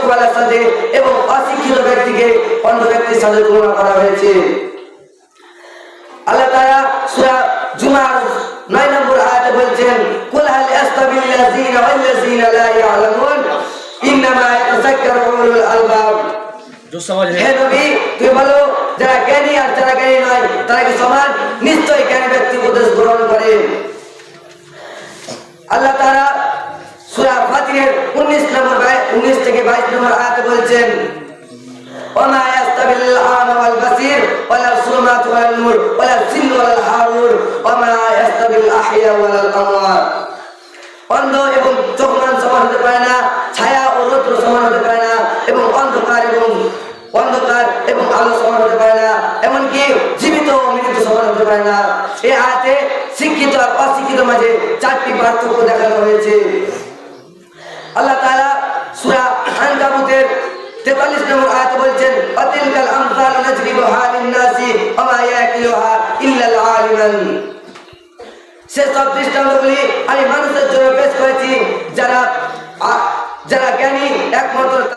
ওয়ালার সাথে এবং অশিক্ষিত ব্যক্তিকে অন্ধ ব্যক্তির সাথে তুলনা করা হয়েছে। আল্লাহ তাআলা সূরা জুমার 9 নম্বর আয়াতে বলছেন, কুল হাল ইয়াস্তাবিল লাযিনা ওয়াল লাযিনা লা ইয়ালামুন ইন্নামা ইয়াতাযাক্কারু উলুল আলবাব। হে নবী, তুমি বলো, যারা জ্ঞানী আর যারা জ্ঞানী নয় তারা কি সমান? নিশ্চয়ই জ্ঞানী ব্যক্তি উপদেশ গ্রহণ করে। আল্লাহ তাআলা সূরা ফাতিরের 19 থেকে 22 নম্বর আয়াতে বলছেন, ওমা ইয়াস্তাবিল আ'মা ওয়াল বাসীর ওয়ালা সুলমাত ওয়াল নূর ওয়ালা জিন্নু ওয়াল হারুর ওমা ইয়াস্তাবিল আহইয়া ওয়াল আমওয়াত। অন্ধ এবং চোখমান সমান হতে পারে না, ছায়া ও রৌদ্র সমান হতে পারে না, এবং অন্ধকার এবং আলো সমান হতে পারে না, এমনকি জীবিত ও মৃত সমান হতে পারে না। এই আয়াতে শিক্ষিত আর অশিক্ষিত মাঝে 4টি পার্থক্য দেখানো হয়েছে। আল্লাহ তাআলা সূরা আনকাবুতের 43 নম্বর আয়াতে বলছেন, আতিলকাল আমসালু নাজরিবুহা লিন-নাসি ওয়া মা ইয়াকিলুহা ইল্লাল আলিমুন। সেসব দৃষ্টান্তগুলি আমি মানুষের জন্য পেশ করেছি যারা জ্ঞানী একমাত্র